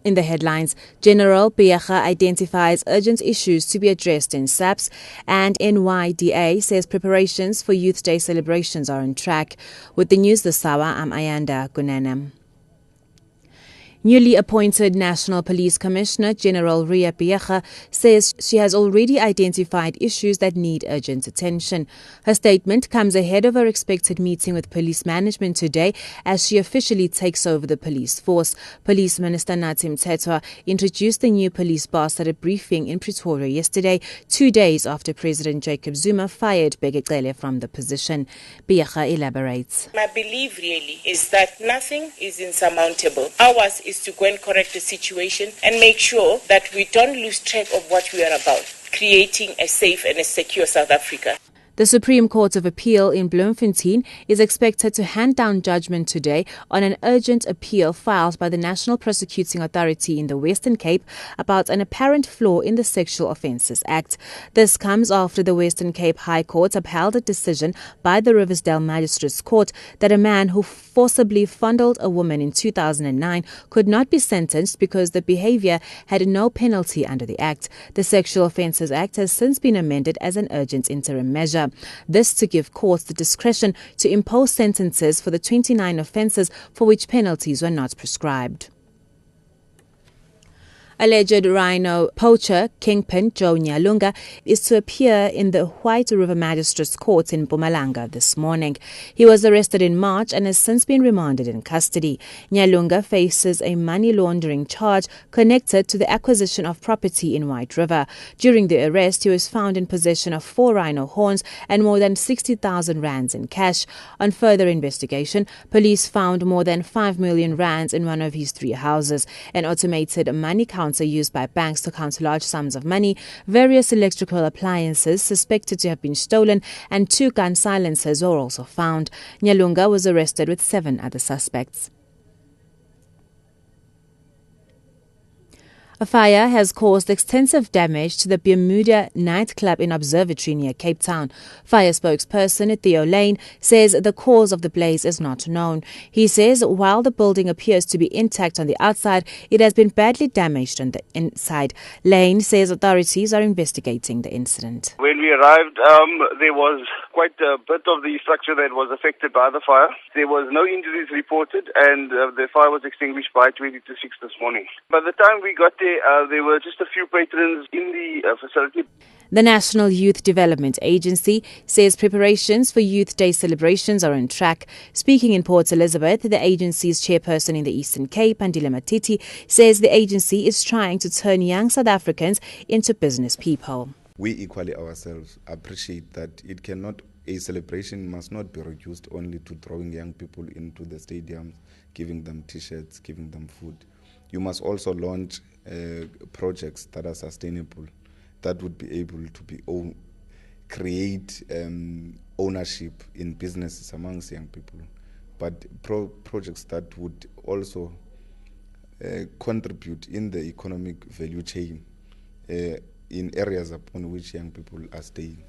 In the headlines, General Biyaga identifies urgent issues to be addressed in SAPS, and NYDA says preparations for Youth Day celebrations are on track. With the news this hour, I'm Ayanda Gunanam. Newly appointed National Police Commissioner General Ria Biyaga says she has already identified issues that need urgent attention. Her statement comes ahead of her expected meeting with police management today as she officially takes over the police force. Police Minister Nathi Mthethwa introduced the new police boss at a briefing in Pretoria yesterday, 2 days after President Jacob Zuma fired Begekele from the position. Biyaga elaborates. My belief really is that nothing is insurmountable. Ours is to go and correct the situation and make sure that we don't lose track of what we are about, creating a safe and a secure South Africa. The Supreme Court of Appeal in Bloemfontein is expected to hand down judgment today on an urgent appeal filed by the National Prosecuting Authority in the Western Cape about an apparent flaw in the Sexual Offences Act. This comes after the Western Cape High Court upheld a decision by the Riversdale Magistrates Court that a man who forcibly fondled a woman in 2009 could not be sentenced because the behaviour had no penalty under the Act. The Sexual Offences Act has since been amended as an urgent interim measure. This to give courts the discretion to impose sentences for the 29 offences for which penalties were not prescribed. Alleged rhino poacher Kingpin Joe Nyalunga is to appear in the White River Magistrates Court in Mpumalanga this morning. He was arrested in March and has since been remanded in custody. Nyalunga faces a money laundering charge connected to the acquisition of property in White River. During the arrest, he was found in possession of 4 rhino horns and more than 60,000 rands in cash. On further investigation, police found more than 5 million rands in one of his 3 houses. An automated money counter used by banks to count large sums of money, various electrical appliances suspected to have been stolen, and 2 gun silencers were also found. Nyalunga was arrested with 7 other suspects. A fire has caused extensive damage to the Bermuda nightclub in Observatory near Cape Town. Fire spokesperson Theo Lane says the cause of the blaze is not known. He says while the building appears to be intact on the outside, it has been badly damaged on the inside. Lane says authorities are investigating the incident. When we arrived, there was quite a bit of the structure that was affected by the fire. There was no injuries reported, and the fire was extinguished by 20 to 6 this morning. By the time we got there were just a few patrons in the facility. The National Youth Development Agency says preparations for Youth Day celebrations are on track. Speaking in Port Elizabeth, the agency's chairperson in the Eastern Cape, Andile Matiti, says the agency is trying to turn young South Africans into business people. We equally ourselves appreciate that a celebration must not be reduced only to throwing young people into the stadiums, giving them t-shirts, giving them food. You must also launch projects that are sustainable, that would be able to create ownership in businesses amongst young people, but projects that would also contribute in the economic value chain in areas upon which young people are staying.